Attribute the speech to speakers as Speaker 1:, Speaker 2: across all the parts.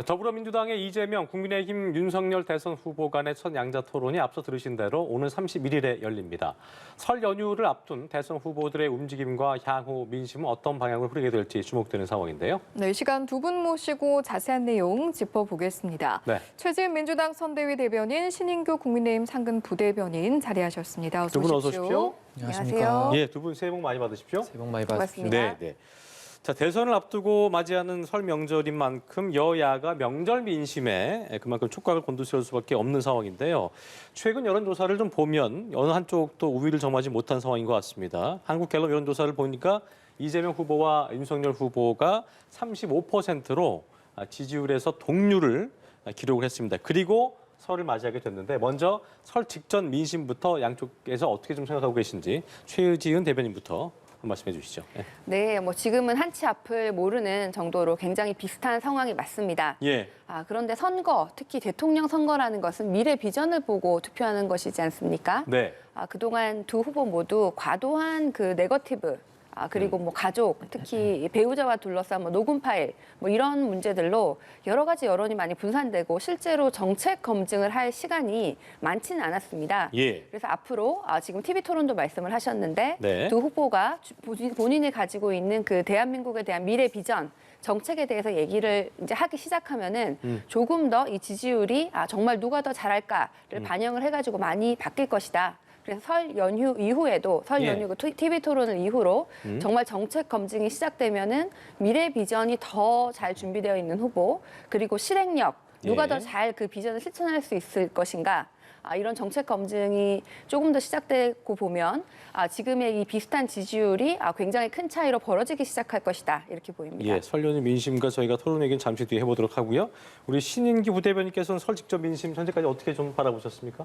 Speaker 1: 더불어민주당의 이재명, 국민의힘 윤석열 대선 후보 간의 첫 양자 토론이 앞서 들으신 대로 오늘 31일에 열립니다. 설 연휴를 앞둔 대선 후보들의 움직임과 향후 민심은 어떤 방향으로 흐르게 될지 주목되는 상황인데요.
Speaker 2: 네, 이 시간 두 분 모시고 자세한 내용 짚어보겠습니다.
Speaker 1: 네.
Speaker 2: 최지은 민주당 선대위 대변인, 신인규 국민의힘 상근 부대변인 자리하셨습니다.
Speaker 1: 두 분 어서 오십시오.
Speaker 2: 안녕하세요.
Speaker 1: 예, 두 분 새해 복 많이 받으십시오.
Speaker 3: 새해 복 많이 받으십시오.
Speaker 2: 고맙습니다.
Speaker 1: 네. 자, 대선을 앞두고 맞이하는 설 명절인 만큼 여야가 명절 민심에 그만큼 촉각을 곤두세울 수밖에 없는 상황인데요. 최근 여론조사를 좀 보면 어느 한쪽도 우위를 점하지 못한 상황인 것 같습니다. 한국갤럽 여론조사를 보니까 이재명 후보와 윤석열 후보가 35%로 지지율에서 동률을 기록을 했습니다. 그리고 설을 맞이하게 됐는데 먼저 설 직전 민심부터 양쪽에서 어떻게 좀 생각하고 계신지 최지은 대변인부터 말씀해 주시죠. 네.
Speaker 4: 네, 뭐 지금은 한치 앞을 모르는 정도로 굉장히 비슷한 상황이 맞습니다.
Speaker 1: 예.
Speaker 4: 그런데 선거, 특히 대통령 선거라는 것은 미래 비전을 보고 투표하는 것이지 않습니까?
Speaker 1: 네.
Speaker 4: 그동안 두 후보 모두 과도한 그 네거티브, 그리고 뭐 가족, 특히 배우자와 둘러싼 뭐 녹음 파일, 뭐 이런 문제들로 여러 가지 여론이 많이 분산되고 실제로 정책 검증을 할 시간이 많지는 않았습니다.
Speaker 1: 예.
Speaker 4: 그래서 앞으로 지금 TV 토론도 말씀을 하셨는데
Speaker 1: 네.
Speaker 4: 두 후보가 본인이 가지고 있는 그 대한민국에 대한 미래 비전, 정책에 대해서 얘기를 이제 하기 시작하면은 조금 더 이 지지율이 정말 누가 더 잘할까를 반영을 해가지고 많이 바뀔 것이다. 그래서 설 연휴 이후에도 설
Speaker 1: 예.
Speaker 4: 연휴 TV 토론을 이후로 정말 정책 검증이 시작되면은 미래 비전이 더 잘 준비되어 있는 후보, 그리고 실행력, 누가
Speaker 1: 예.
Speaker 4: 더 잘 그 비전을 실천할 수 있을 것인가, 이런 정책 검증이 조금 더 시작되고 보면 지금의 이 비슷한 지지율이 굉장히 큰 차이로 벌어지기 시작할 것이다, 이렇게 보입니다.
Speaker 1: 예, 설 연휴 민심과 저희가 토론 얘기는 잠시 뒤에 해보도록 하고요. 우리 신인기 부대변인께서는 설 직전 민심 현재까지 어떻게 좀 바라보셨습니까?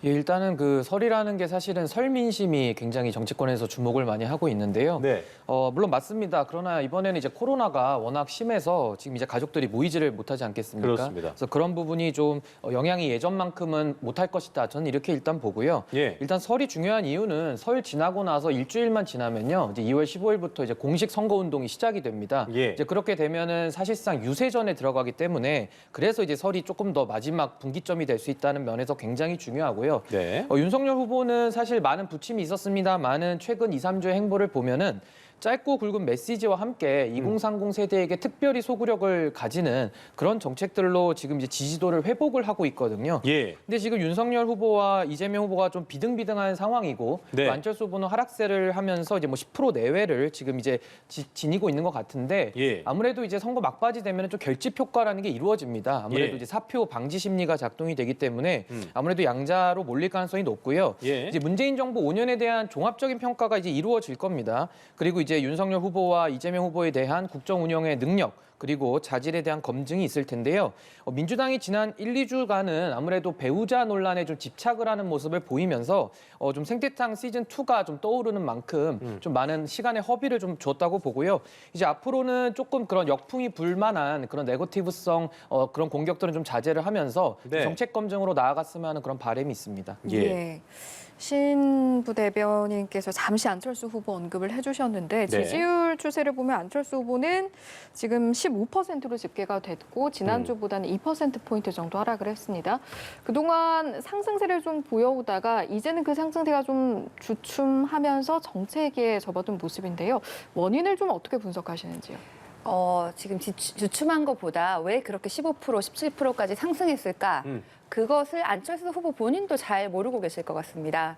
Speaker 3: 예, 일단은 그 설이라는 게 사실은 설 민심이 굉장히 정치권에서 주목을 많이 하고 있는데요.
Speaker 1: 네.
Speaker 3: 물론 맞습니다. 그러나 이번에는 이제 코로나가 워낙 심해서 지금 이제 가족들이 모이지를 못하지 않겠습니까?
Speaker 1: 그렇습니다.
Speaker 3: 그래서 그런 부분이 좀 영향이 예전만큼은 못할 것이다. 저는 이렇게 일단 보고요.
Speaker 1: 예.
Speaker 3: 일단 설이 중요한 이유는 설 지나고 나서 일주일만 지나면요, 이제 2월 15일부터 이제 공식 선거 운동이 시작이 됩니다.
Speaker 1: 예.
Speaker 3: 이제 그렇게 되면은 사실상 유세전에 들어가기 때문에 그래서 이제 설이 조금 더 마지막 분기점이 될 수 있다는 면에서 굉장히 중요하고요.
Speaker 1: 네.
Speaker 3: 윤석열 후보는 사실 많은 부침이 있었습니다만은 최근 2, 3주의 행보를 보면은 짧고 굵은 메시지와 함께 2030 세대에게 특별히 소구력을 가지는 그런 정책들로 지금 이제 지지도를 회복을 하고 있거든요.
Speaker 1: 예.
Speaker 3: 근데 지금 윤석열 후보와 이재명 후보가 좀 비등비등한 상황이고
Speaker 1: 네.
Speaker 3: 또 안철수 후보는 하락세를 하면서 이제 뭐 10% 내외를 지금 이제 지니고 있는 것 같은데
Speaker 1: 예.
Speaker 3: 아무래도 이제 선거 막바지 되면 좀 결집 효과라는 게 이루어집니다. 아무래도
Speaker 1: 예.
Speaker 3: 이제 사표 방지 심리가 작동이 되기 때문에 아무래도 양자로 몰릴 가능성이 높고요.
Speaker 1: 예.
Speaker 3: 이제 문재인 정부 5년에 대한 종합적인 평가가 이제 이루어질 겁니다. 그리고 이제 윤석열 후보와 이재명 후보에 대한 국정 운영의 능력, 그리고 자질에 대한 검증이 있을 텐데요. 민주당이 지난 1, 2주간은 아무래도 배우자 논란에 좀 집착을 하는 모습을 보이면서 좀 생태탕 시즌2가 좀 떠오르는 만큼 좀 많은 시간의 허비를 좀 줬다고 보고요. 이제 앞으로는 조금 그런 역풍이 불만한 그런 네거티브성 그런 공격들은 좀 자제를 하면서
Speaker 1: 네.
Speaker 3: 정책 검증으로 나아갔으면 하는 그런 바람이 있습니다.
Speaker 1: 예.
Speaker 2: 신 부대변인께서 잠시 안철수 후보 언급을 해주셨는데
Speaker 1: 네.
Speaker 2: 지지율 추세를 보면 안철수 후보는 지금 15%로 집계가 됐고 지난주보다는 2%포인트 정도 하락을 했습니다. 그동안 상승세를 좀 보여오다가 이제는 그 상승세가 좀 주춤하면서 정체기에 접어든 모습인데요. 원인을 좀 어떻게 분석하시는지요?
Speaker 4: 지금 주춤한 것보다 왜 그렇게 15%, 17%까지 상승했을까? 그것을 안철수 후보 본인도 잘 모르고 계실 것 같습니다.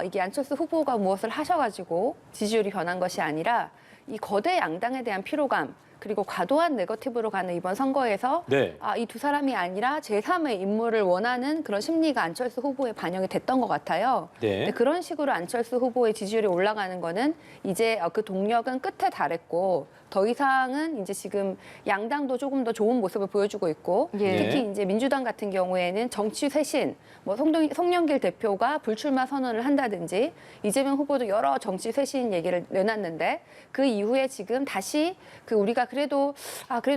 Speaker 4: 이게 안철수 후보가 무엇을 하셔가지고 지지율이 변한 것이 아니라 이 거대 양당에 대한 피로감, 그리고 과도한 네거티브로 가는 이번 선거에서
Speaker 1: 네.
Speaker 4: 이 두 사람이 아니라 제3의 인물을 원하는 그런 심리가 안철수 후보에 반영이 됐던 것 같아요.
Speaker 1: 네.
Speaker 4: 근데 그런 식으로 안철수 후보의 지지율이 올라가는 거는 이제 그 동력은 끝에 달했고 더 이상은 이제 지금 양당도 조금 더 좋은 모습을 보여주고 있고
Speaker 2: 예.
Speaker 4: 특히 이제 민주당 같은 경우에는 정치 쇄신, 뭐 송영길 대표가 불출마 선언을 한다든지 이재명 후보도 여러 정치 쇄신 얘기를 내놨는데 그 이후에 지금 다시 그 우리가 그래도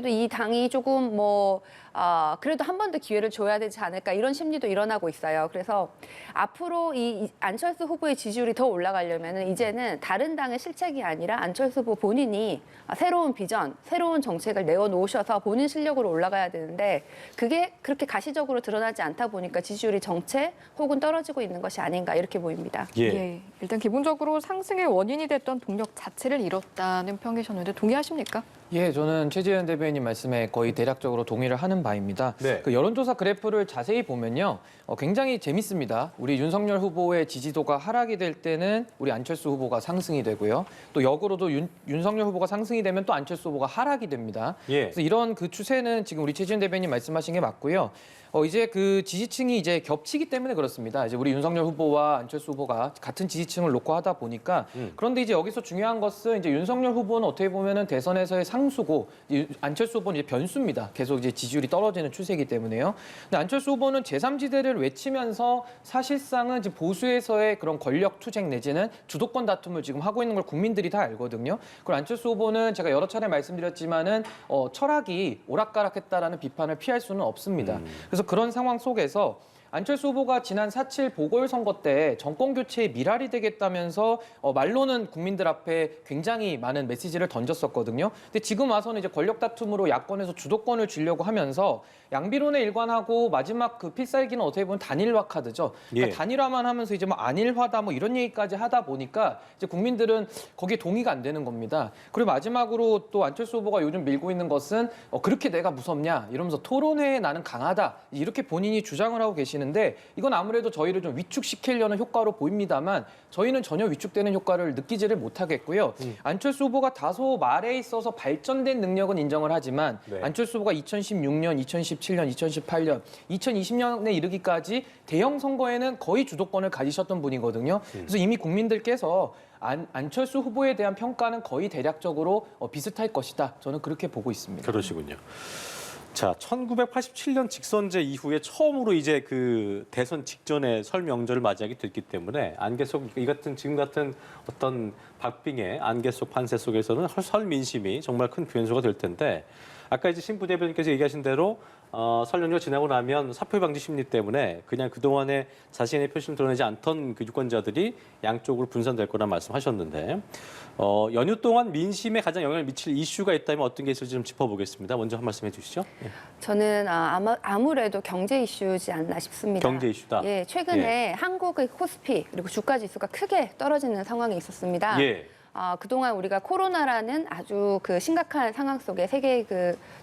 Speaker 4: 이 당이 조금 그래도 한 번 더 기회를 줘야 되지 않을까 이런 심리도 일어나고 있어요. 그래서 앞으로 이 안철수 후보의 지지율이 더 올라가려면 이제는 다른 당의 실책이 아니라 안철수 후보 본인이 새로운 비전, 새로운 정책을 내어놓으셔서 본인 실력으로 올라가야 되는데 그게 그렇게 가시적으로 드러나지 않다 보니까 지지율이 정체 혹은 떨어지고 있는 것이 아닌가 이렇게 보입니다.
Speaker 2: 예. 일단 기본적으로 상승의 원인이 됐던 동력 자체를 잃었다는 평이셨는데 동의하십니까?
Speaker 3: 예, 저는 최재현 대변인 말씀에 거의 대략적으로 동의를 하는 바입니다.
Speaker 1: 네.
Speaker 3: 그 여론조사 그래프를 자세히 보면요, 굉장히 재밌습니다. 우리 윤석열 후보의 지지도가 하락이 될 때는 우리 안철수 후보가 상승이 되고요. 또 역으로도 윤석열 후보가 상승이 되면 또 안철수 후보가 하락이 됩니다.
Speaker 1: 예.
Speaker 3: 그래서 이런 그 추세는 지금 우리 최재현 대변인 말씀하신 게 맞고요. 이제 그 지지층이 이제 겹치기 때문에 그렇습니다. 이제 우리 윤석열 후보와 안철수 후보가 같은 지지층을 놓고 하다 보니까 그런데 이제 여기서 중요한 것은 이제 윤석열 후보는 어떻게 보면은 대선에서의 상수고 안철수 후보는 이제 변수입니다. 계속 이제 지지율이 떨어지는 추세이기 때문에요. 근데 안철수 후보는 제3지대를 외치면서 사실상은 이제 보수에서의 그런 권력 투쟁 내지는 주도권 다툼을 지금 하고 있는 걸 국민들이 다 알거든요. 그리고 안철수 후보는 제가 여러 차례 말씀드렸지만은 철학이 오락가락했다라는 비판을 피할 수는 없습니다. 그래서 그런 상황 속에서 안철수 후보가 지난 4.7 보궐선거 때 정권 교체의 미랄이 되겠다면서 말로는 국민들 앞에 굉장히 많은 메시지를 던졌었거든요. 근데 지금 와서는 이제 권력 다툼으로 야권에서 주도권을 쥐려고 하면서 양비론에 일관하고 마지막 그 필살기는 어떻게 보면 단일화 카드죠. 그러니까
Speaker 1: 예.
Speaker 3: 단일화만 하면서 이제 뭐 안일화다 뭐 이런 얘기까지 하다 보니까 이제 국민들은 거기에 동의가 안 되는 겁니다. 그리고 마지막으로 또 안철수 후보가 요즘 밀고 있는 것은 그렇게 내가 무섭냐 이러면서 토론회에 나는 강하다 이렇게 본인이 주장을 하고 계시는데 이건 아무래도 저희를 좀 위축시키려는 효과로 보입니다만 저희는 전혀 위축되는 효과를 느끼지를 못하겠고요. 안철수 후보가 다소 말에 있어서 발전된 능력은 인정을 하지만
Speaker 1: 네.
Speaker 3: 안철수 후보가 2016년, 2017년, 2018년, 2020년에 이르기까지 대형 선거에는 거의 주도권을 가지셨던 분이거든요. 그래서 이미 국민들께서 안철수 후보에 대한 평가는 거의 대략적으로 비슷할 것이다. 저는 그렇게 보고 있습니다.
Speaker 1: 그러시군요. 자, 1987년 직선제 이후에 처음으로 이제 그 대선 직전에 설 명절을 맞이하게 됐기 때문에 안개 속 이 같은 지금 같은 어떤 박빙의 안개 속 판세 속에서는 설 민심이 정말 큰 변수가 될 텐데 아까 이제 신 부대변인께서 얘기하신 대로 설 연휴가 지나고 나면 사표 방지 심리 때문에 그냥 그동안에 자신의 표심을 드러내지 않던 그 유권자들이 양쪽으로 분산될 거란 말씀하셨는데 연휴 동안 민심에 가장 영향을 미칠 이슈가 있다면 어떤 게 있을지 좀 짚어보겠습니다. 먼저 한 말씀 해주시죠. 예.
Speaker 4: 저는 아무래도 경제 이슈지 않나 싶습니다.
Speaker 1: 경제 이슈다.
Speaker 4: 예, 최근에 한국의 코스피 그리고 주가 지수가 크게 떨어지는 상황이 있었습니다.
Speaker 1: 예.
Speaker 4: 그동안 우리가 코로나라는 아주 그 심각한 상황 속에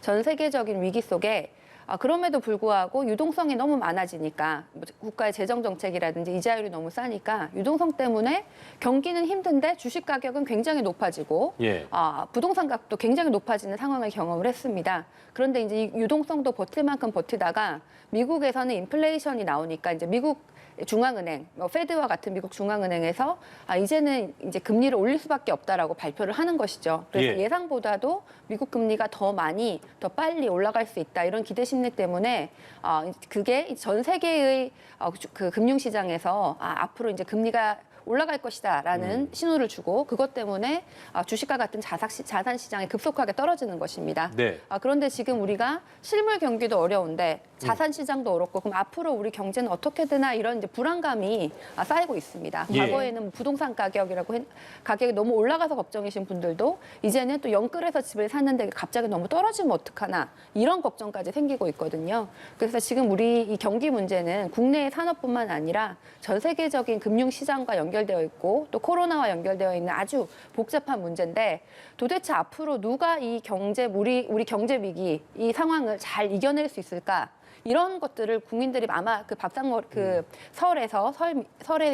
Speaker 4: 전 세계적인 위기 속에 그럼에도 불구하고 유동성이 너무 많아지니까 국가의 재정 정책이라든지 이자율이 너무 싸니까 유동성 때문에 경기는 힘든데 주식 가격은 굉장히 높아지고
Speaker 1: 예.
Speaker 4: 부동산 값도 굉장히 높아지는 상황을 경험을 했습니다. 그런데 이제 이 유동성도 버틸 만큼 버티다가 미국에서는 인플레이션이 나오니까 이제 미국 중앙은행, 페드와 같은 미국 중앙은행에서 이제는 이제 금리를 올릴 수밖에 없다라고 발표를 하는 것이죠. 그래서
Speaker 1: 예.
Speaker 4: 예상보다도 미국 금리가 더 빨리 올라갈 수 있다 이런 기대 심리 때문에 그게 전 세계의 그 금융시장에서 앞으로 이제 금리가 올라갈 것이다라는 신호를 주고 그것 때문에 주식과 같은 자산 시장이 급속하게 떨어지는 것입니다.
Speaker 1: 네.
Speaker 4: 그런데 지금 우리가 실물 경기도 어려운데 자산 시장도 어렵고 그럼 앞으로 우리 경제는 어떻게 되나 이런 이제 불안감이 쌓이고 있습니다.
Speaker 1: 예.
Speaker 4: 과거에는 부동산 가격이 너무 올라가서 걱정이신 분들도 이제는 또 영끌해서 집을 샀는데 갑자기 너무 떨어지면 어떡하나 이런 걱정까지 생기고 있거든요. 그래서 지금 우리 이 경기 문제는 국내의 산업뿐만 아니라 전 세계적인 금융 시장과 연결되어 있고 또 코로나와 연결되어 있는 아주 복잡한 문제인데 도대체 앞으로 누가 우리 경제 위기 이 상황을 잘 이겨낼 수 있을까? 이런 것들을 국민들이 아마 그 설에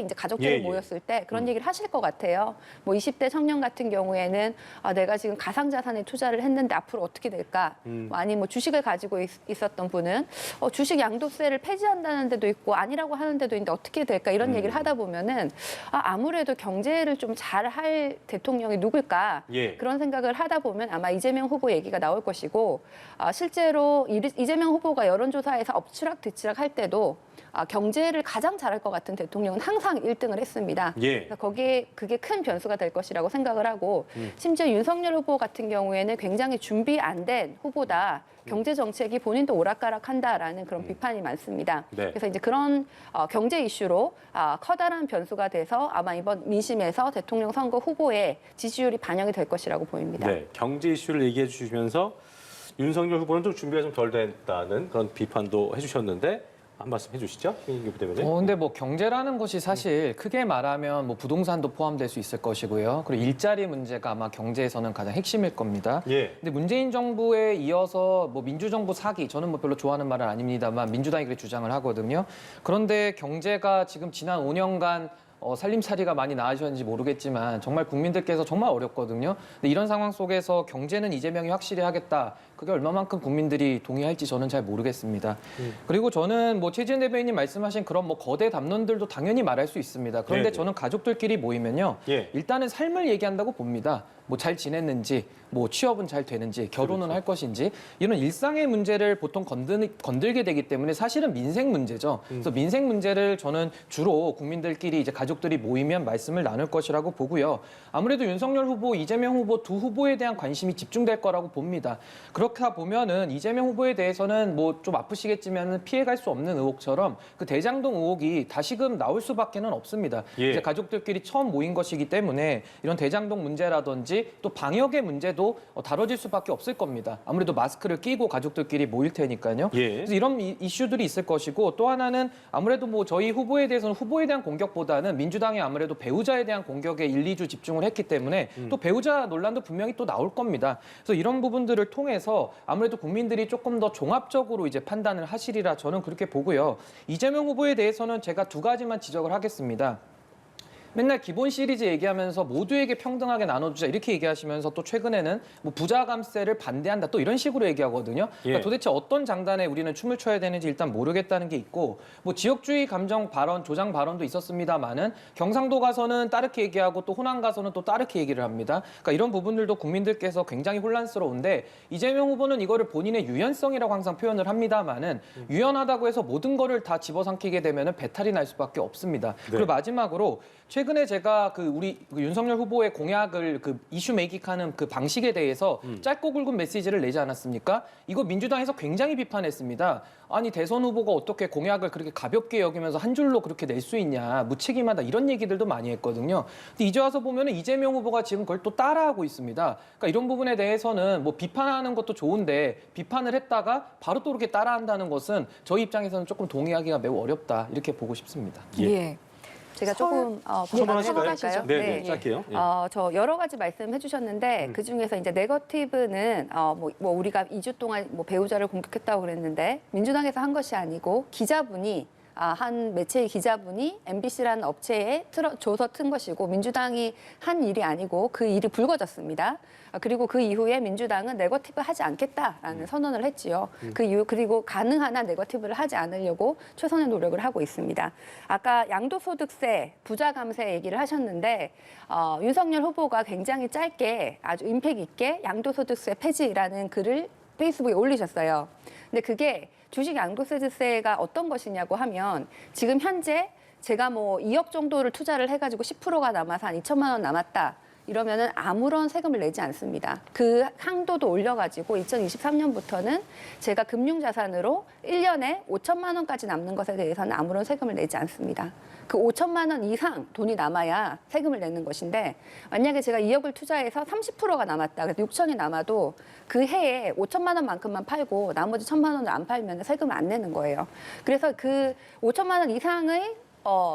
Speaker 4: 이제 가족들이
Speaker 1: 예.
Speaker 4: 모였을 때 그런 얘기를 하실 것 같아요. 뭐 20대 청년 같은 경우에는 내가 지금 가상자산에 투자를 했는데 앞으로 어떻게 될까? 아니면 뭐 주식을 가지고 있었던 분은 주식 양도세를 폐지한다는 데도 있고 아니라고 하는 데도 있는데 어떻게 될까? 이런 얘기를 하다 보면은 아무래도 경제를 좀 잘할 대통령이 누굴까?
Speaker 1: 예.
Speaker 4: 그런 생각을 하다 보면 아마 이재명 후보 얘기가 나올 것이고 실제로 이재명 후보가 여론조사에서 엎치락뒤치락 할 때도 경제를 가장 잘할 것 같은 대통령은 항상 1등을 했습니다.
Speaker 1: 예.
Speaker 4: 그래서 거기에 그게 큰 변수가 될 것이라고 생각을 하고 심지어 윤석열 후보 같은 경우에는 굉장히 준비 안 된 후보다. 경제 정책이 본인도 오락가락한다라는 그런 비판이 많습니다.
Speaker 1: 네.
Speaker 4: 그래서 이제 그런 경제 이슈로 커다란 변수가 돼서 아마 이번 민심에서 대통령 선거 후보의 지지율이 반영이 될 것이라고 보입니다.
Speaker 1: 네, 경제 이슈를 얘기해 주시면서 윤석열 후보는 좀 준비가 좀 덜 됐다는 그런 비판도 해주셨는데 한 말씀 해주시죠, 김인규 부대변인.
Speaker 3: 근데 뭐 경제라는 것이 사실 크게 말하면 뭐 부동산도 포함될 수 있을 것이고요. 그리고 일자리 문제가 아마 경제에서는 가장 핵심일 겁니다.
Speaker 1: 예.
Speaker 3: 근데 문재인 정부에 이어서 뭐 민주정부 사기, 저는 뭐 별로 좋아하는 말은 아닙니다만 민주당이 그렇게 주장을 하거든요. 그런데 경제가 지금 지난 5년간 살림살이가 많이 나아졌는지 모르겠지만 정말 국민들께서 정말 어렵거든요. 근데 이런 상황 속에서 경제는 이재명이 확실히 하겠다. 그게 얼마만큼 국민들이 동의할지 저는 잘 모르겠습니다. 그리고 저는 뭐 최지은 대변인님 말씀하신 그런 뭐 거대 담론들도 당연히 말할 수 있습니다. 그런데
Speaker 1: 네네.
Speaker 3: 저는 가족들끼리 모이면요.
Speaker 1: 예.
Speaker 3: 일단은 삶을 얘기한다고 봅니다. 뭐 잘 지냈는지, 뭐 취업은 잘 되는지, 결혼은
Speaker 1: 그렇죠.
Speaker 3: 할 것인지 이런 일상의 문제를 보통 건들게 되기 때문에 사실은 민생 문제죠. 그래서 민생 문제를 저는 주로 국민들끼리 이제 가족들이 모이면 말씀을 나눌 것이라고 보고요. 아무래도 윤석열 후보, 이재명 후보 두 후보에 대한 관심이 집중될 거라고 봅니다. 그렇다 보면은 이재명 후보에 대해서는 뭐 좀 아프시겠지만 피해갈 수 없는 의혹처럼 그 대장동 의혹이 다시금 나올 수밖에는 없습니다.
Speaker 1: 예.
Speaker 3: 이제 가족들끼리 처음 모인 것이기 때문에 이런 대장동 문제라든지 또 방역의 문제도 다뤄질 수밖에 없을 겁니다. 아무래도 마스크를 끼고 가족들끼리 모일 테니까요.
Speaker 1: 예.
Speaker 3: 그래서 이런 이슈들이 있을 것이고 또 하나는 아무래도 뭐 저희 후보에 대해서는 후보에 대한 공격보다는 민주당이 아무래도 배우자에 대한 공격에 1, 2주 집중을 했기 때문에 또 배우자 논란도 분명히 또 나올 겁니다. 그래서 이런 부분들을 통해서 아무래도 국민들이 조금 더 종합적으로 이제 판단을 하시리라 저는 그렇게 보고요. 이재명 후보에 대해서는 제가 두 가지만 지적을 하겠습니다. 맨날 기본 시리즈 얘기하면서 모두에게 평등하게 나눠주자 이렇게 얘기하시면서 또 최근에는 뭐 부자 감세를 반대한다 또 이런 식으로 얘기하거든요. 그러니까
Speaker 1: 예.
Speaker 3: 도대체 어떤 장단에 우리는 춤을 춰야 되는지 일단 모르겠다는 게 있고 뭐 지역주의 감정 발언, 조장 발언도 있었습니다만은 경상도 가서는 따르게 얘기하고 또 호남 가서는 또 따르게 얘기를 합니다. 그러니까 이런 부분들도 국민들께서 굉장히 혼란스러운데 이재명 후보는 이거를 본인의 유연성이라고 항상 표현을 합니다만은 유연하다고 해서 모든 거를 다 집어삼키게 되면은 배탈이 날 수밖에 없습니다. 그리고 마지막으로 최근에 제가 우리 윤석열 후보의 공약을 이슈 메이킹하는 그 방식에 대해서 짧고 굵은 메시지를 내지 않았습니까? 이거 민주당에서 굉장히 비판했습니다. 아니 대선 후보가 어떻게 공약을 그렇게 가볍게 여기면서 한 줄로 그렇게 낼 수 있냐, 무책임하다 이런 얘기들도 많이 했거든요. 근데 이제 와서 보면은 이재명 후보가 지금 그걸 또 따라하고 있습니다. 그러니까 이런 부분에 대해서는 뭐 비판하는 것도 좋은데 비판을 했다가 바로 또 이렇게 따라한다는 것은 저희 입장에서는 조금 동의하기가 매우 어렵다 이렇게 보고 싶습니다.
Speaker 2: 예.
Speaker 4: 제가 조금
Speaker 1: 처방하실까요? 네,
Speaker 4: 네.
Speaker 1: 짧게요. 예.
Speaker 4: 저 여러 가지 말씀해 주셨는데 그 중에서 이제 네거티브는 뭐 우리가 2주 동안 뭐 배우자를 공격했다고 그랬는데 민주당에서 한 것이 아니고 기자분이 한 매체의 기자분이 MBC라는 업체에 줘서 튼 것이고 민주당이 한 일이 아니고 그 일이 불거졌습니다. 그리고 그 이후에 민주당은 네거티브 하지 않겠다라는 선언을 했지요. 그 이후 그리고 가능한 한 네거티브를 하지 않으려고 최선의 노력을 하고 있습니다. 아까 양도소득세, 부자 감세 얘기를 하셨는데 윤석열 후보가 굉장히 짧게 아주 임팩 있게 양도소득세 폐지라는 글을 페이스북에 올리셨어요. 근데 그게 주식 양도소득세가 어떤 것이냐고 하면 지금 현재 제가 뭐 2억 정도를 투자를 해가지고 10%가 남아서 한 2천만 원 남았다. 이러면은 아무런 세금을 내지 않습니다. 그 항도도 올려가지고 2023년부터는 제가 금융자산으로 1년에 5천만 원까지 남는 것에 대해서는 아무런 세금을 내지 않습니다. 그 5천만 원 이상 돈이 남아야 세금을 내는 것인데 만약에 제가 2억을 투자해서 30%가 남았다. 그래서 6천이 남아도 그 해에 5천만 원만큼만 팔고 나머지 1천만 원을 안 팔면 세금을 안 내는 거예요. 그래서 그 5천만 원 이상의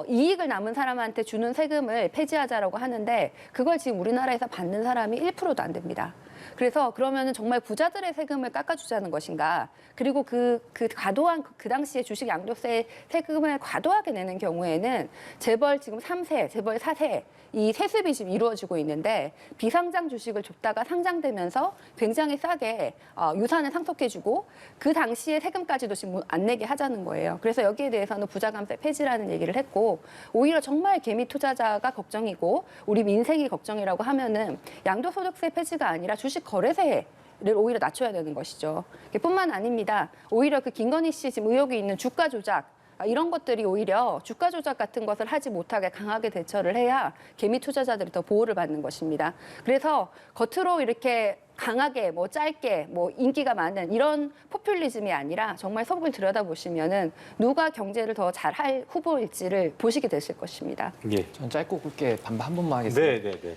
Speaker 4: 이익을 남은 사람한테 주는 세금을 폐지하자라고 하는데 그걸 지금 우리나라에서 받는 사람이 1%도 안 됩니다. 그래서 그러면은 정말 부자들의 세금을 깎아주자는 것인가? 그리고 그 과도한 그 당시에 주식 양도세 세금을 과도하게 내는 경우에는 재벌 지금 3세, 재벌 4세 이 세습이 지금 이루어지고 있는데 비상장 주식을 줬다가 상장되면서 굉장히 싸게 유산을 상속해주고 그 당시에 세금까지도 지금 안 내게 하자는 거예요. 그래서 여기에 대해서는 부자감세 폐지라는 얘기를 했고 오히려 정말 개미 투자자가 걱정이고 우리 민생이 걱정이라고 하면은 양도소득세 폐지가 아니라 주식 거래세 를 오히려 낮춰야 되는 것이죠. 뿐만 아닙니다. 오히려 그 김건희 씨 지금 의혹이 있는 주가 조작 이런 것들이 오히려 주가 조작 같은 것을 하지 못하게 강하게 대처를 해야 개미 투자자들이 더 보호를 받는 것입니다. 그래서 겉으로 이렇게 강하게 뭐 짧게 뭐 인기가 많은 이런 포퓰리즘이 아니라 정말 속을 들여다보시면은 누가 경제를 더 잘할 후보일지를 보시게 되실 것입니다.
Speaker 1: 예.
Speaker 3: 전 짧고 굵게 반박 한 번만 하겠습니다.
Speaker 1: 네.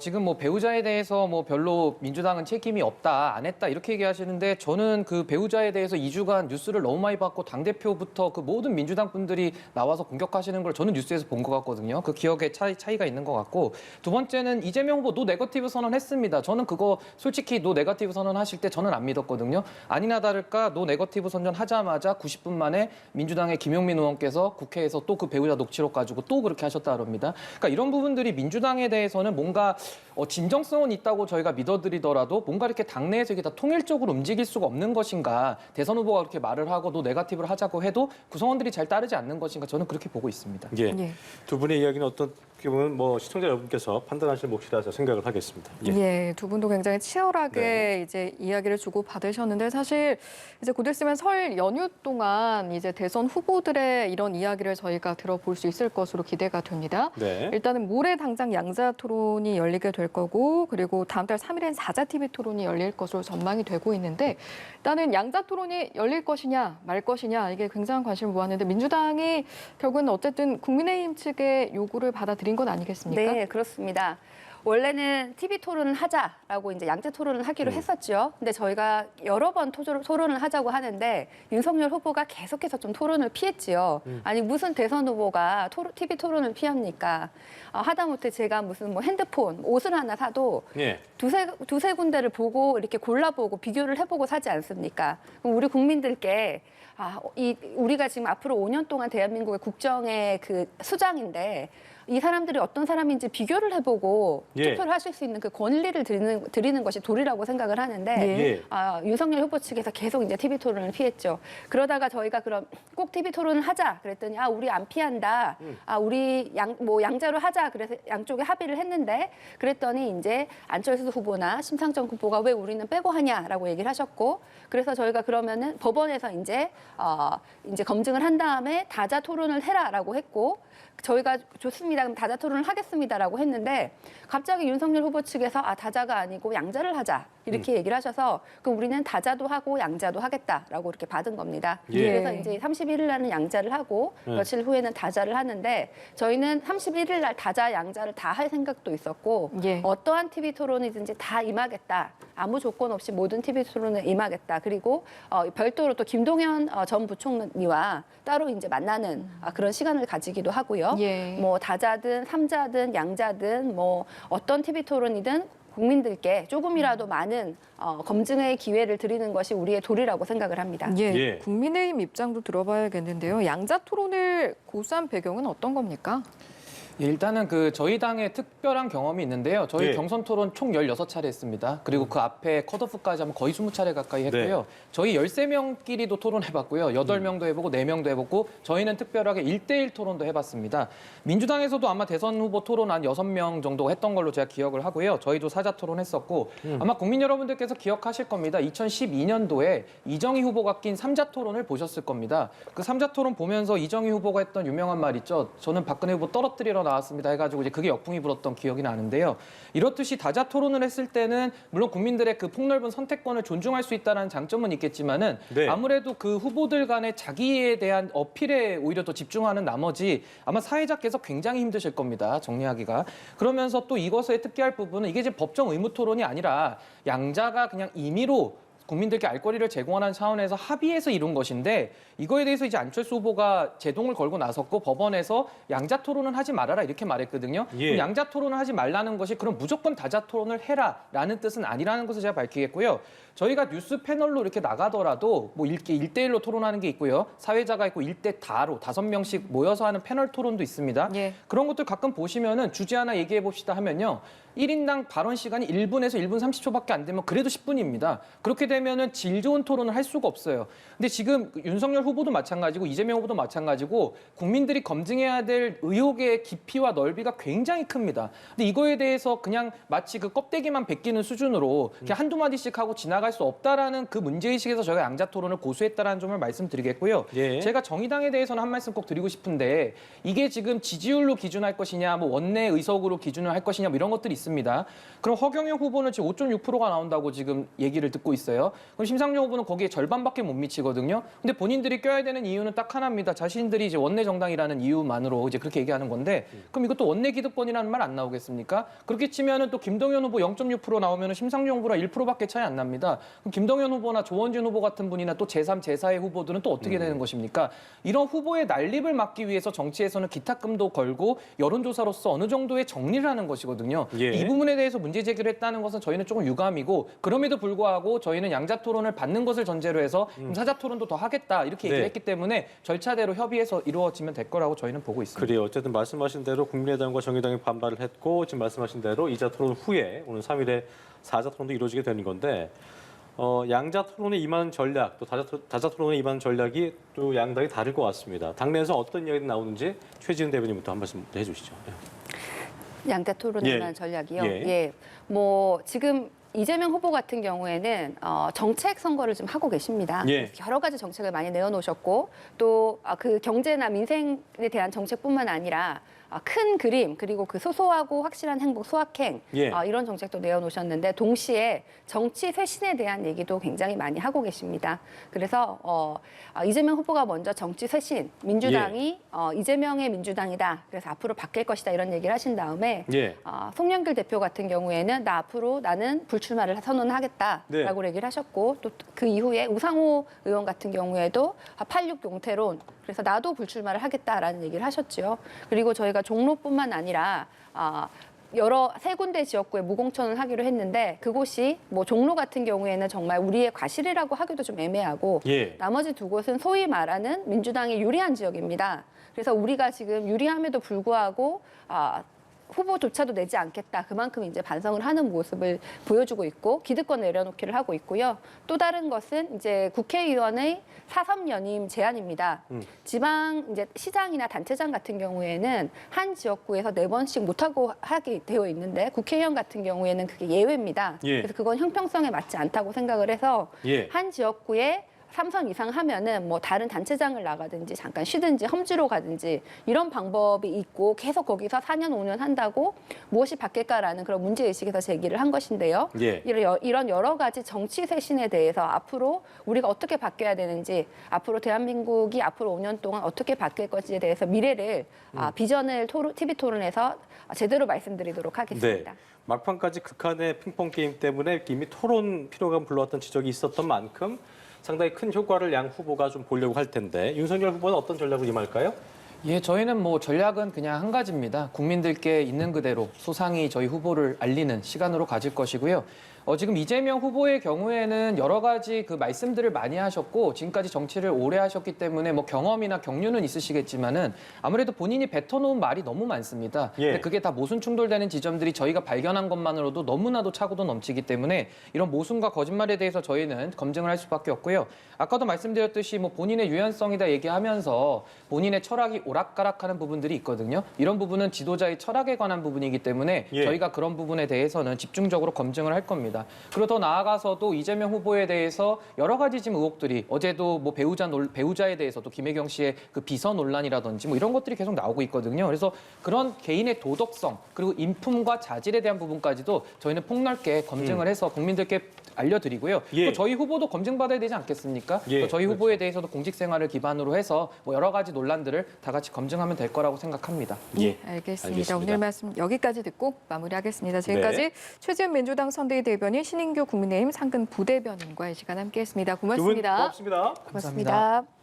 Speaker 3: 지금 뭐 배우자에 대해서 뭐 별로 민주당은 책임이 없다, 안 했다 이렇게 얘기하시는데 저는 그 배우자에 대해서 2주간 뉴스를 너무 많이 받고 당대표부터 그 모든 민주당 분들이 나와서 공격하시는 걸 저는 뉴스에서 본 것 같거든요. 그 기억에 차이가 있는 것 같고 두 번째는 이재명 후보 노 네거티브 선언했습니다. 저는 그거 솔직히 노 네거티브 선언하실 때 저는 안 믿었거든요. 아니나 다를까 노 네거티브 선언하자마자 90분 만에 민주당의 김용민 의원께서 국회에서 또 그 배우자 녹취록 가지고 또 그렇게 하셨다 그럽니다. 그러니까 이런 부분들이 민주당에 대해서는 뭔가 진정성은 있다고 저희가 믿어드리더라도 뭔가 이렇게 당내에서 이게 다 통일적으로 움직일 수가 없는 것인가, 대선 후보가 그렇게 말을 하고 노 네거티브를 하자고 해도 구성원들이 잘 따르지 않는 것인가, 저는 그렇게 보고 있습니다.
Speaker 1: 예.
Speaker 2: 예.
Speaker 1: 두 분의 이야기는 어떻게 보면 뭐 시청자 여러분께서 판단하실 몫이라 생각을 하겠습니다.
Speaker 2: 예, 두 분도 굉장히 치열하게
Speaker 1: 네.
Speaker 2: 이제 이야기를 주고 받으셨는데 사실 이제 곧 있으면 설 연휴 동안 이제 대선 후보들의 이런 이야기를 저희가 들어볼 수 있을 것으로 기대가 됩니다.
Speaker 1: 네.
Speaker 2: 일단은 모레 당장 양자 토론이 열리게 될 거고 그리고 다음 달 3일엔 사자 TV 토론이 열릴 것으로 전망이 되고 있는데 일단은 양자 토론이 열릴 것이냐 말 것이냐 이게 굉장한 관심을 모았는데 민주당이 결국은 어쨌든 국민의힘 측의 요구를 받아들인 건 아니겠습니까?
Speaker 4: 네, 그렇습니다. 원래는 TV 토론을 하자라고 이제 양자 토론을 하기로 했었죠. 근데 저희가 여러 번 토론을 하자고 하는데 윤석열 후보가 계속해서 좀 토론을 피했지요. 아니 무슨 대선 후보가 TV 토론을 피합니까? 하다못해 제가 무슨 뭐 핸드폰, 옷을 하나 사도
Speaker 1: 예.
Speaker 4: 두세 군데를 보고 이렇게 골라보고 비교를 해보고 사지 않습니까? 그럼 우리 국민들께 우리가 지금 앞으로 5년 동안 대한민국의 국정의 그 수장인데 이 사람들이 어떤 사람인지 비교를 해보고
Speaker 1: 예.
Speaker 4: 투표를 하실 수 있는 그 권리를 드리는 것이 도리라고 생각을 하는데
Speaker 1: 예.
Speaker 4: 윤석열 후보 측에서 계속 이제 TV 토론을 피했죠. 그러다가 저희가 그럼 꼭 TV 토론을 하자 그랬더니 우리 안 피한다. 우리 양자로 하자. 그래서 양쪽에 합의를 했는데 그랬더니 이제 안철수 후보나 심상정 후보가 왜 우리는 빼고 하냐라고 얘기를 하셨고 그래서 저희가 그러면은 법원에서 이제 검증을 한 다음에 다자 토론을 해라라고 했고 저희가 좋습니다. 그럼 다자 토론을 하겠습니다라고 했는데 갑자기 윤석열 후보 측에서 다자가 아니고 양자를 하자 이렇게 얘기를 하셔서 그럼 우리는 다자도 하고 양자도 하겠다라고 이렇게 받은 겁니다.
Speaker 1: 예.
Speaker 4: 그래서 이제 31일 날은 양자를 하고 며칠 후에는 다자를 하는데 저희는 31일 날 다자 양자를 다 할 생각도 있었고
Speaker 2: 예.
Speaker 4: 어떠한 TV 토론이든지 다 임하겠다. 아무 조건 없이 모든 TV 토론에 임하겠다. 그리고 별도로 또 김동연 전 부총리와 따로 이제 만나는 그런 시간을 가지기도 하고요.
Speaker 2: 예.
Speaker 4: 뭐 다자든 삼자든 양자든 뭐 어떤 TV 토론이든 국민들께 조금이라도 많은 검증의 기회를 드리는 것이 우리의 도리라고 생각을 합니다.
Speaker 2: 예.
Speaker 1: 예.
Speaker 2: 국민의힘 입장도 들어봐야겠는데요. 양자 토론을 고수한 배경은 어떤 겁니까?
Speaker 3: 일단은 저희 당에 특별한 경험이 있는데요. 저희
Speaker 1: 예.
Speaker 3: 경선 토론 총 16차례 했습니다. 그리고 그 앞에 컷오프까지 하면 거의 20차례 가까이 했고요.
Speaker 1: 네.
Speaker 3: 저희 13명끼리도 토론해봤고요. 8명도 해보고 4명도 해보고 저희는 특별하게 1대1 토론도 해봤습니다. 민주당에서도 아마 대선 후보 토론 한 6명 정도 했던 걸로 제가 기억을 하고요. 저희도 사자 토론했었고 아마 국민 여러분들께서 기억하실 겁니다. 2012년도에 이정희 후보가 낀 3자 토론을 보셨을 겁니다. 그 3자 토론 보면서 이정희 후보가 했던 유명한 말 있죠. 저는 박근혜 후보 떨어뜨리러 나왔습니다 해가지고 이제 그게 역풍이 불었던 기억이 나는데요. 이렇듯이 다자 토론을 했을 때는 물론 국민들의 그 폭넓은 선택권을 존중할 수 있다는 장점은 있겠지만은
Speaker 1: 네.
Speaker 3: 아무래도 그 후보들 간의 자기에 대한 어필에 오히려 더 집중하는 나머지 아마 사회자께서 굉장히 힘드실 겁니다. 정리하기가. 그러면서 또 이것에 특기할 부분은 이게 이제 법정 의무 토론이 아니라 양자가 그냥 임의로 국민들께 알 거리를 제공하는 차원에서 합의해서 이룬 것인데 이거에 대해서 이제 안철수 후보가 제동을 걸고 나섰고 법원에서 양자 토론은 하지 말아라 이렇게 말했거든요.
Speaker 1: 예.
Speaker 3: 그럼 양자 토론을 하지 말라는 것이 그럼 무조건 다자 토론을 해라라는 뜻은 아니라는 것을 제가 밝히겠고요. 저희가 뉴스 패널로 이렇게 나가더라도 뭐 이렇게 1대1로 토론하는 게 있고요. 사회자가 있고 1대 다로 5명씩 모여서 하는 패널 토론도 있습니다.
Speaker 2: 예.
Speaker 3: 그런 것들 가끔 보시면은 주제 하나 얘기해 봅시다 하면요. 1인당 발언 시간이 1분에서 1분 30초밖에 안 되면 그래도 10분입니다. 그렇게 되면은 질 좋은 토론을 할 수가 없어요. 근데 지금 윤석열 후보도 마찬가지고 이재명 후보도 마찬가지고 국민들이 검증해야 될 의혹의 깊이와 넓이가 굉장히 큽니다. 근데 이거에 대해서 그냥 마치 그 껍데기만 벗기는 수준으로 그냥 한두 마디씩 하고 지나갈 수 없다라는 그 문제의식에서 저희가 양자 토론을 고수했다라는 점을 말씀드리겠고요.
Speaker 1: 예.
Speaker 3: 제가 정의당에 대해서는 한 말씀 꼭 드리고 싶은데 이게 지금 지지율로 기준할 것이냐, 뭐 원내 의석으로 기준을 할 것이냐, 뭐 이런 것들이 있습니다. 그럼 허경영 후보는 지금 5.6%가 나온다고 지금 얘기를 듣고 있어요. 그럼 심상정 후보는 거기에 절반밖에 못 미치거든요. 근데 본인들이 껴야 되는 이유는 딱 하나입니다. 자신들이 이제 원내 정당이라는 이유만으로 이제 그렇게 얘기하는 건데, 그럼 이것도 원내 기득권이라는 말 안 나오겠습니까? 그렇게 치면은 또 김동연 후보 0.6% 나오면은 심상정 후보랑 1%밖에 차이 안 납니다. 그럼 김동연 후보나 조원진 후보 같은 분이나 또 제3, 제4의 후보들은 또 어떻게 되는 것입니까? 이런 후보의 난립을 막기 위해서 정치에서는 기탁금도 걸고 여론조사로서 어느 정도의 정리를 하는 것이거든요.
Speaker 1: 예.
Speaker 3: 이 부분에 대해서 문제 제기를 했다는 것은 저희는 조금 유감이고, 그럼에도 불구하고 저희는 양자 토론을 받는 것을 전제로 해서 사자 토론도 더 하겠다 이렇게 얘기를
Speaker 1: 네.
Speaker 3: 했기 때문에 절차대로 협의해서 이루어지면 될 거라고 저희는 보고 있습니다.
Speaker 1: 그래요. 어쨌든 말씀하신 대로 국민의당과 정의당이 반발을 했고 지금 말씀하신 대로 2자 토론 후에 오늘 3일에 4자 토론도 이루어지게 되는 건데 양자 토론에 임하는 전략 또 다자 토론에 임하는 전략이 또 양당이 다를 것 같습니다. 당내에서 어떤 이야기가 나오는지 최지은 대변인부터 한 말씀 해주시죠.
Speaker 4: 양자 토론에
Speaker 1: 예.
Speaker 4: 대한 전략이요.
Speaker 1: 예.
Speaker 4: 예. 뭐 지금 이재명 후보 같은 경우에는 정책 선거를 좀 하고 계십니다.
Speaker 1: 예.
Speaker 4: 여러 가지 정책을 많이 내어놓으셨고 또 그 경제나 민생에 대한 정책뿐만 아니라 큰 그림 그리고 그 소소하고 확실한 행복 소확행
Speaker 1: 예.
Speaker 4: 이런 정책도 내어놓으셨는데 동시에 정치 쇄신에 대한 얘기도 굉장히 많이 하고 계십니다. 그래서 이재명 후보가 먼저 정치 쇄신 민주당이 이재명의 민주당이다. 그래서 앞으로 바뀔 것이다 이런 얘기를 하신 다음에
Speaker 1: 예.
Speaker 4: 송영길 대표 같은 경우에는 나는 불출마를 선언하겠다라고
Speaker 1: 네.
Speaker 4: 얘기를 하셨고 또 그 이후에 우상호 의원 같은 경우에도 86 용태론 그래서 나도 불출마를 하겠다라는 얘기를 하셨죠. 그리고 저희가 종로뿐만 아니라 여러 세 군데 지역구에 무공천을 하기로 했는데 그곳이 뭐 종로 같은 경우에는 정말 우리의 과실이라고 하기도 좀 애매하고
Speaker 1: 예.
Speaker 4: 나머지 두 곳은 소위 말하는 민주당이 유리한 지역입니다. 그래서 우리가 지금 유리함에도 불구하고 후보조차도 내지 않겠다. 그만큼 이제 반성을 하는 모습을 보여주고 있고 기득권 내려놓기를 하고 있고요. 또 다른 것은 이제 국회의원의 4.3 연임 제한입니다. 지방 이제 시장이나 단체장 같은 경우에는 한 지역구에서 4번씩 못하고 하게 되어 있는데 국회의원 같은 경우에는 그게 예외입니다.
Speaker 1: 예.
Speaker 4: 그래서 그건 형평성에 맞지 않다고 생각을 해서
Speaker 1: 예.
Speaker 4: 한 지역구에 3선 이상 하면은 뭐 다른 단체장을 나가든지 잠깐 쉬든지 험지로 가든지 이런 방법이 있고 계속 거기서 4년, 5년 한다고 무엇이 바뀔까라는 그런 문제의식에서 제기를 한 것인데요.
Speaker 1: 예.
Speaker 4: 이런 여러 가지 정치 쇄신에 대해서 앞으로 우리가 어떻게 바뀌어야 되는지 앞으로 대한민국이 앞으로 5년 동안 어떻게 바뀔 것인지에 대해서 미래를 비전을 TV 토론에서 제대로 말씀드리도록 하겠습니다.
Speaker 1: 네. 막판까지 극한의 핑퐁 게임 때문에 이미 토론 필요가 불러왔던 지적이 있었던 만큼 상당히 큰 효과를 양 후보가 좀 보려고 할 텐데 윤석열 후보는 어떤 전략을 임할까요?
Speaker 3: 예, 저희는 뭐 전략은 그냥 한 가지입니다. 국민들께 있는 그대로 소상히 저희 후보를 알리는 시간으로 가질 것이고요. 지금 이재명 후보의 경우에는 여러 가지 그 말씀들을 많이 하셨고 지금까지 정치를 오래 하셨기 때문에 뭐 경험이나 경륜은 있으시겠지만은 아무래도 본인이 뱉어놓은 말이 너무 많습니다.
Speaker 1: 예.
Speaker 3: 근데 그게 다 모순 충돌되는 지점들이 저희가 발견한 것만으로도 너무나도 차고도 넘치기 때문에 이런 모순과 거짓말에 대해서 저희는 검증을 할 수밖에 없고요. 아까도 말씀드렸듯이 뭐 본인의 유연성이다 얘기하면서 본인의 철학이 오락가락하는 부분들이 있거든요. 이런 부분은 지도자의 철학에 관한 부분이기 때문에
Speaker 1: 예.
Speaker 3: 저희가 그런 부분에 대해서는 집중적으로 검증을 할 겁니다. 그리고 더 나아가서도 이재명 후보에 대해서 여러 가지 지금 의혹들이 어제도 뭐 배우자에 대해서도 김혜경 씨의 그 비서 논란이라든지 뭐 이런 것들이 계속 나오고 있거든요. 그래서 그런 개인의 도덕성 그리고 인품과 자질에 대한 부분까지도 저희는 폭넓게 검증을 해서 국민들께 알려드리고요.
Speaker 1: 예.
Speaker 3: 또 저희 후보도 검증받아야 되지 않겠습니까?
Speaker 1: 예,
Speaker 3: 또 저희
Speaker 1: 그렇죠.
Speaker 3: 후보에 대해서도 공직 생활을 기반으로 해서 뭐 여러 가지 논란들을 다 같이 검증하면 될 거라고 생각합니다.
Speaker 1: 예.
Speaker 2: 알겠습니다. 오늘 말씀 여기까지 듣고 마무리하겠습니다. 지금까지
Speaker 1: 네.
Speaker 2: 최지은 민주당 선대위 대변인 신인규 국민의힘 상근 부대변인과 이 시간 함께했습니다.
Speaker 1: 두 분
Speaker 2: 고맙습니다.
Speaker 1: 고맙습니다.
Speaker 4: 고맙습니다.